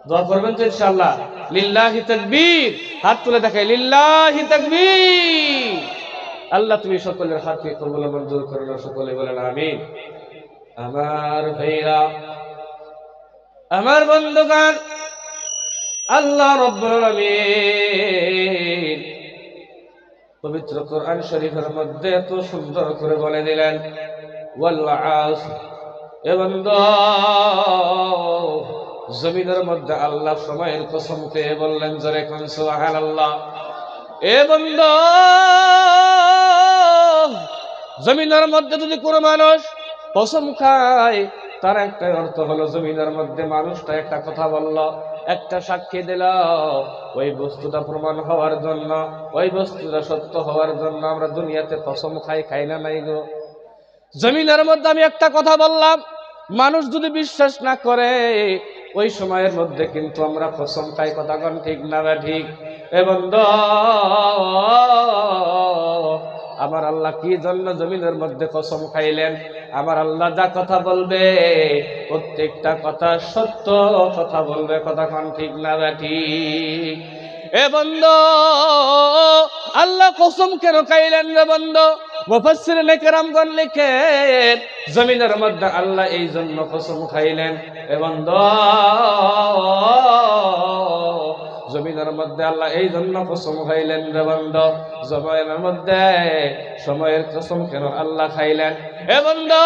দোয়া করবেন তো ইনশাআল্লাহ। লিল্লাহি তাকবীর, হাত তুলে দেখাই লিল্লাহি তাকবীর। আল্লাহ তুমি সকলের হাতকে কবুল মঞ্জুর করো, সকলে বলেন আমিন। আমার ভাইরা, আমার বন্ধুগণ, আল্লাহ রাব্বুল আলামিন পবিত্র কোরআন শরীফের মধ্যে এত সুন্দর করে বলে দিলেন ওয়াল আসর। এ বান্দা, জমিনের মধ্যে আল্লাহ সময়ের কসম খেয়ে বললেন, জোরে কোন সুবহানাল্লাহ। এ বান্দা, জমিনের মধ্যে যদি কোনো মানুষ কসম খায়, তার একটা অর্থ হলো জমিনের মধ্যে মানুষটা একটা কথা বলল, একটা সাক্ষী দিল, ওই বস্তুটা প্রমাণ হওয়ার জন্য, ওই বস্তুটা সত্য হওয়ার জন্য আমরা দুনিয়াতে কসম খাই না নাই গো? জমিনের মধ্যে আমি একটা কথা বললাম, মানুষ যদি বিশ্বাস না করে, ওই সময়ের মধ্যে কিন্তু আমরা কসম খাই। কথা কোন ঠিক না ঠিক? এ বান্দা, আমার আল্লাহ কি জন্য জমিনের মধ্যে কসম খাইলেন? আমার আল্লাহ যা কথা বলবে প্রত্যেকটা কথা সত্য কথা বলবে। কথা কোন ঠিক না ঠিক? এ বান্দা, আল্লাহ কসম কেন খাইলেন রে বান্দা? মুফাসসিরিনে কেরামগণ লিখেন, জমিনের মধ্যে আল্লাহ এই জন্য কসম খাইলেন। এ বান্দা, জমিনের মধ্যে আল্লাহ এই জন্য কসম খাইলেন রে বান্দা। জমিনের মধ্যে সময়ের কসম কেন আল্লাহ খাইলেন? এ বান্দা,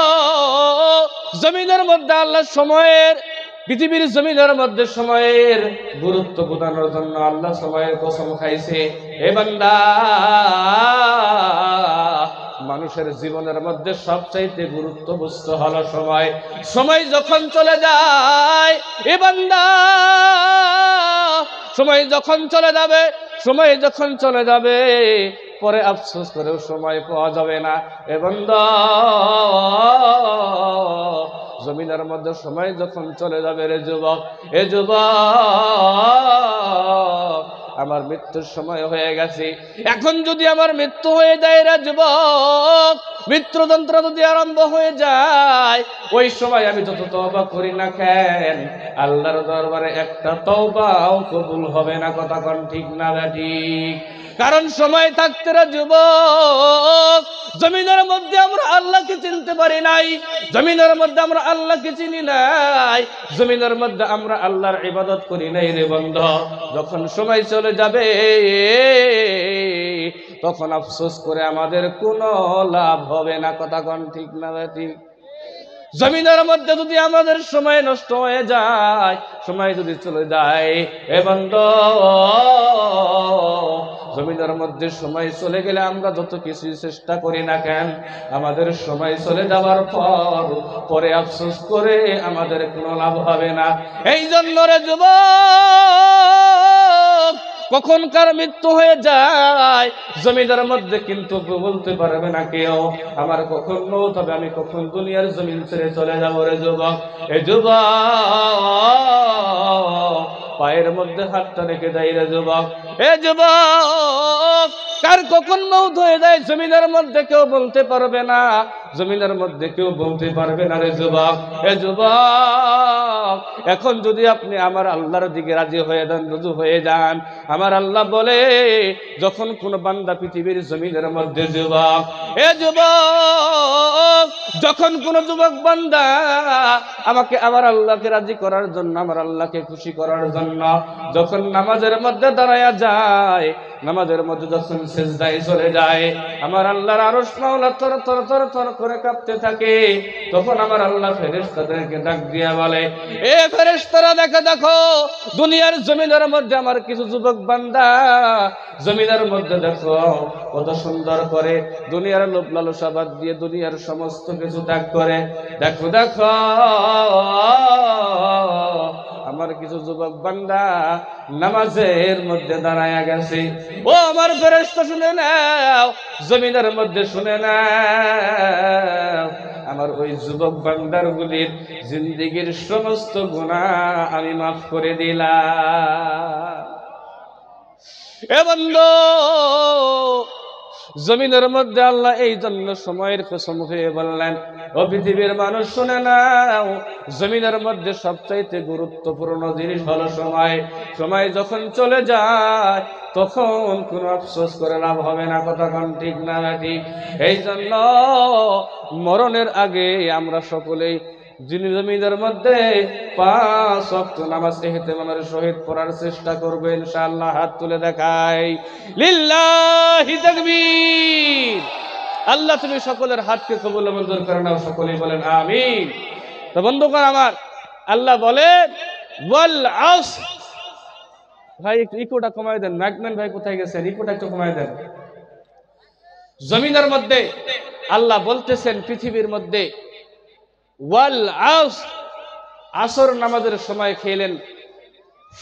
জমিনের মধ্যে আল্লাহ সময়ের, পৃথিবীর জমিনের মধ্যে সময়ের গুরুত্ব বোঝানোর জন্য আল্লাহ সময়ের কসম খাইছে। এ বান্দা, মানুষের জীবনের মধ্যে সবচাইতে গুরুত্বপূর্ণ হলো সময়। সময় যখন চলে যায়, এ বান্দা, সময় যখন চলে যাবে, সময় যখন চলে যাবে, পরে আফসোস করেও সময় পাওয়া যাবে না। এ বান্দা, জমিনের মধ্যে সময় যখন চলে যাবে রে যুবক, এ যুবক, আমার মৃত্যুর সময় হয়ে গেছে। এখন যদি আমার মৃত্যু হয়ে যায় রে যুবক, মৃত্যুযন্ত্র যদি আরম্ভ হয়ে যায়, ওই সময় আমি যত তওবা করি না কেন, আল্লাহর দরবারে একটা তওবাও কবুল হবে না। কথা কোন ঠিক না ঠিক? কারণ সময় থাকতে রে যুবক, জমিনের মধ্যে আমরা আল্লাহকে চিনতে পারি নাই, জমিনের মধ্যে আমরা আল্লাহকে চিনি নাই, জমিনের মধ্যে আমরা আল্লাহর ইবাদত করি নাই রে বন্ধু। যখন সময় চলে যাবে, তখন আফসোস করে আমাদের কোনো লাভ হবে না। কথা কোন ঠিক না ঠিক? জমিনের মধ্যে যদি আমাদের সময় নষ্ট হয়ে যায়, সময় যদি চলে যায়, এ বান্দা, জমিনের মধ্যে সময় চলে গেলে আমরা যত কিছু চেষ্টা করি না কেন, আমাদের সময় চলে যাওয়ার পর পরে আফসোস করে আমাদের কোনো লাভ হবে না। এই জন্য রে যুবক, কখন কার মৃত্যু হয়ে যায় জমিনের মধ্যে কিন্তু বলতে পারবে না কেউ। আমার কখন মৌত হবে, আমি কখন দুনিয়ার জমিন ছেড়ে চলে যাবো রে যুবক। এ যুবক, পায়ের মধ্যে হাতটা রেখে দেয় রে যুবক। এ যুবক, কার কখন মৌত হয়ে যায় জমিনের মধ্যে কেউ বলতে পারবে না, জমিনের মধ্যে কেউ বলতে পারবে না রে যুবক। এ যুবক, এখন যদি আপনি আমার আল্লাহর দিকে রাজি হয়ে যান, রুজু হয়ে যান, আমার আল্লাহ বলে, যখন কোন বান্দা পৃথিবীর জমিনের মধ্যে যুবক, এ যুবক, যখন কোন যুবক বান্দা আমাকে আমার আল্লাহকে রাজি করার জন্য, আমার আল্লাহকে খুশি করার জন্য যখন নামাজের মধ্যে দাঁড়ায়া যায়, নামাজের মধ্যে যখন সিজদায় চলে যায়, আমার আল্লাহর আরশ মাওলা থর থর থর থর করে কাঁপতে থাকে, তখন আমার আল্লাহ ফেরেশতাদেরকে ডাক দিয়া বলে, এ ফেরেশতারা দেখো, দুনিয়ার জমিনের মধ্যে আমার কিছু যুবক বান্দা জমিনের মধ্যে দেখো কত সুন্দর করে দুনিয়ার লোভ লালসা বাদ দিয়ে দুনিয়ার সমস্ত কিছু ত্যাগ করে, দেখো আমার কিছু যুবক বান্দা নামাজের মধ্যে দাঁড়ায়া গেছে। ও আমার ফেরেশতা শুনে নাও, জমিনের মধ্যে শুনে নাও, আমার ওই যুবক বান্দার গুলির জিন্দেগীর সমস্ত গুনাহ আমি মাফ করে দিলাম। এ বন্ধু, জমিনের মধ্যে আল্লাহ এই জন্য সময়ের কসম খেয়ে বললেন, ও পৃথিবীর মানুষ শুনে নাও, জমিনের মধ্যে সবচাইতে গুরুত্বপূর্ণ জিনিস হলো সময়। সময় যখন চলে যায় তখন কোনো আফসোস করে লাভ হবে না। কথা কোন ঠিক না ঠিক? এই জন্য মরণের আগে আমরা সকলেই যিনি জমিনের মধ্যে 5 ওয়াক্ত নামাজ ইহতিমামের সহিত পড়ার চেষ্টা করবে ইনশাআল্লাহ। হাত তুলে দেখাই, লিল্লাহি তাকবীর। আল্লাহ তুমি সকলের হাতকে কবুল মঞ্জুর করে নাও, সকলেই বলেন আমিন। তো বন্ধুগণ আমার, আল্লাহ বলেন ওয়াল আসর। ভাই একটু ইকোটা কমায় দেন, ম্যাকম্যান ভাই কোথায় গেছেন? ইকোটা একটু কমায় দেন। জমিনের মধ্যে আল্লাহ বলতেছেন পৃথিবীর মধ্যে ওয়াল আসর, আসর নামাজের সময় খেলেন,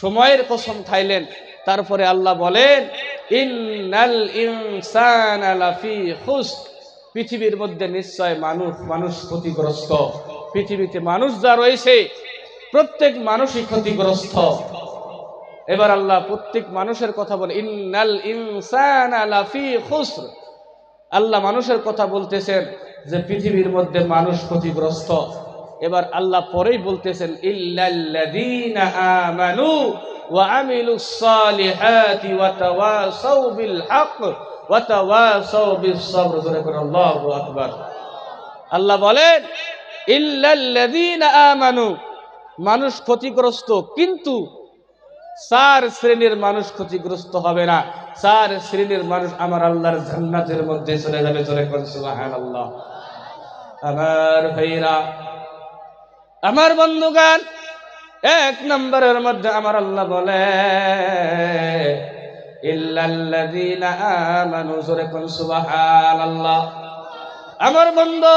সময়ের কসম খাইলেন। তারপরে আল্লাহ বলেন ইন্নাল ইনসানা লাফি খুসর, পৃথিবীর মধ্যে নিশ্চয় মানুষ ক্ষতিগ্রস্ত। পৃথিবীতে মানুষ যা রয়েছে প্রত্যেক মানুষই ক্ষতিগ্রস্ত। এবার আল্লাহ প্রত্যেক মানুষের কথা বলে ইন্নাল ইনসানা লাফি খুসর। আল্লাহ মানুষের কথা বলতেছেন যে পৃথিবীর মধ্যে মানুষ ক্ষতিগ্রস্ত। এবার আল্লাহ পরেই বলতেছেন ইল্লাল্লাযীনা আমানু ওয়া আমিলুস সালিহাতি ওয়া তাওয়াসাউ বিল হক ওয়া তাওয়াসাউ বিস সবর। আল্লাহু আকবার। আল্লাহ বলেন ইল্লাল্লাযীনা আমানু, মানুষ ক্ষতিগ্রস্ত, কিন্তু 4 শ্রেণীর মানুষ ক্ষতিগ্রস্ত হবে না। 4 শ্রেণীর মানুষ আমার আল্লাহর জান্নাতের মধ্যে চলে যাবে। জোরে কোন সুবহানাল্লাহ। আমার ভাইরা, আমার বন্ধুগণ, 1 নম্বরের মধ্যে আমার আল্লাহ বলে ইল্লাল্লাযীনা আমানু। জোরে কোন সুবহানাল্লাহ। আমার বন্ধু,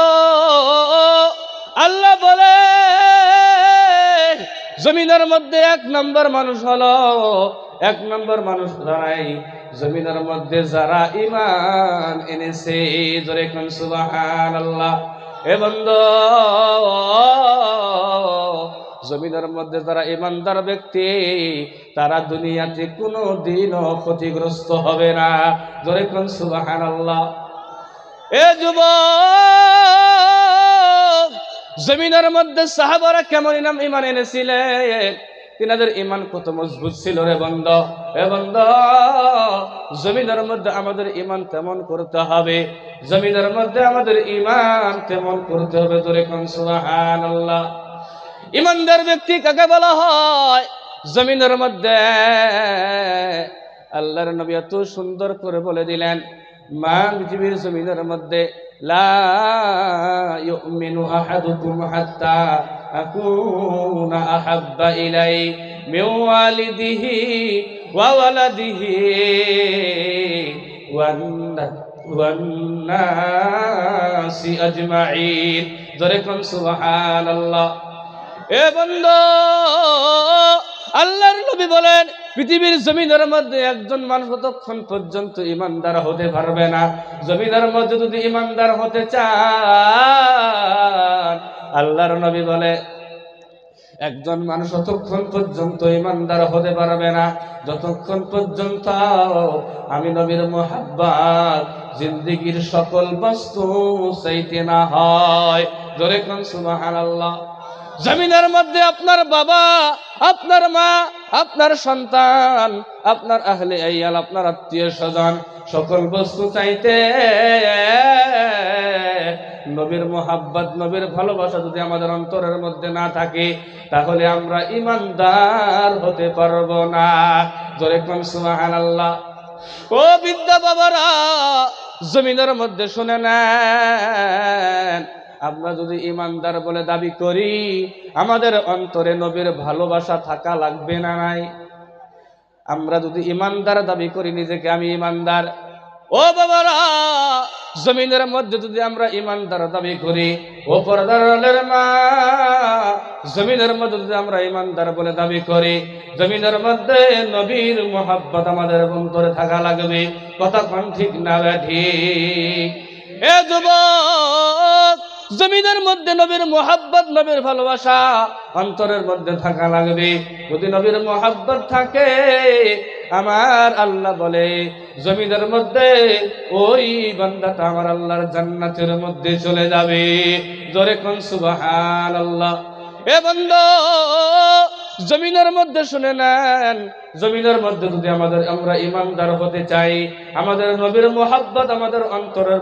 আল্লাহ বলে জমিনের মধ্যে 1 নম্বর মানুষ হলো, 1 নম্বর মানুষ যারাই জমিনের মধ্যে যারা ঈমান এনেছে। জোরে কোন সুবহানাল্লাহ। এ বন্ধু, জমিনের মধ্যে যারা ঈমানদার ব্যক্তি তারা দুনিয়াতে কোনো দিনও ক্ষতিগ্রস্ত হবে না। জোরে কোন সুবহানাল্লাহ। এ যুবক, জমিনের মধ্যে সাহাবারা কেমন ঈমান এনেছিলেন? তিনাদের ঈমান কত মজবুত ছিল রে বন্ধু। এ বন্ধু, জমিনের মধ্যে আমাদের ঈমান তেমন করতে হবে, জমিনের মধ্যে আমাদের ঈমান তেমন করতে হবে। জোরে কোন সুবহানাল্লাহ। ঈমানদার ব্যক্তি কাকে বলা হয়? জমিনের মধ্যে আল্লাহর নবী এত সুন্দর করে বলে দিলেন, মা পৃথিবীর জমিনের মধ্যে লা ইউমিনু আহাদুকুম হাত্তা আকুনা আহাব্বা ইলাই মিন ওয়ালিদিহি ওয়া ওয়ালাদিহি ওয়ান নাসি আজমাইন। জোরে কোন সুবহানাল্লাহ। এ বন্ধু, আল্লাহর নবী বলেন পৃথিবীর জমিনের মধ্যে একজন মানুষ ততক্ষণ পর্যন্ত ঈমানদার হতে পারবে না। জমিনের মধ্যে যদি ঈমানদার হতে চান, আল্লাহর নবী বলে একজন মানুষ ততক্ষণ পর্যন্ত ঈমানদার হতে পারবে না যতক্ষণ পর্যন্ত আমি নবীর মুহাব্বত জিন্দেগীর সকল বস্তু চাইতে না হয়। জোরে কোন সুবহানাল্লাহ। জমিনের মধ্যে আপনার বাবা, আপনার মা, আপনার সন্তান, আপনার আহলে আইয়াল, আপনার আত্মীয় স্বজন সকল বস্তু চাইতে নবীর মুহাব্বত, নবীর ভালোবাসা যদি আমাদের অন্তরের মধ্যে না থাকে তাহলে আমরা ঈমানদার হতে পারবো না। জোরে কোন সুবহানাল্লাহ। ও বিদ্যা বাবারা, জমিনের মধ্যে শুনে নেন, আমরা যদি ঈমানদার বলে দাবি করি আমাদের অন্তরে নবীর ভালোবাসা থাকা লাগবে না নাই? আমরা যদি ঈমানদার দাবি করি নিজেকে আমি ঈমানদার, ও বাবারা, জমিনের মধ্যে যদি আমরা ঈমানদার দাবি করি, ও পর্দার আলের মা, জমিনের মধ্যে যদি আমরা ঈমানদার বলে দাবি করি, জমিনের মধ্যে নবীর মুহাব্বত আমাদের অন্তরে থাকা লাগবে। কথা কোন ঠিক না ঠিক? এ যুবক, জমিনের মধ্যে নবীর মুহাব্বত, নবীর ভালোবাসা অন্তরের মধ্যে থাকা লাগবে। যদি নবীর মুহাব্বত থাকে আমার আল্লাহ বলে জমিনের মধ্যে ওই বান্দাটা আমার আল্লাহর জান্নাতের মধ্যে চলে যাবে। জোরে কোন সুবহানাল্লাহ। এ বান্দা জমিনের মধ্যে শুনে নেন, জমিনের মধ্যে যদি আমরা ইমানদার হতে চাই, আমাদের নবীর মুহাব্বত আমাদের অন্তরের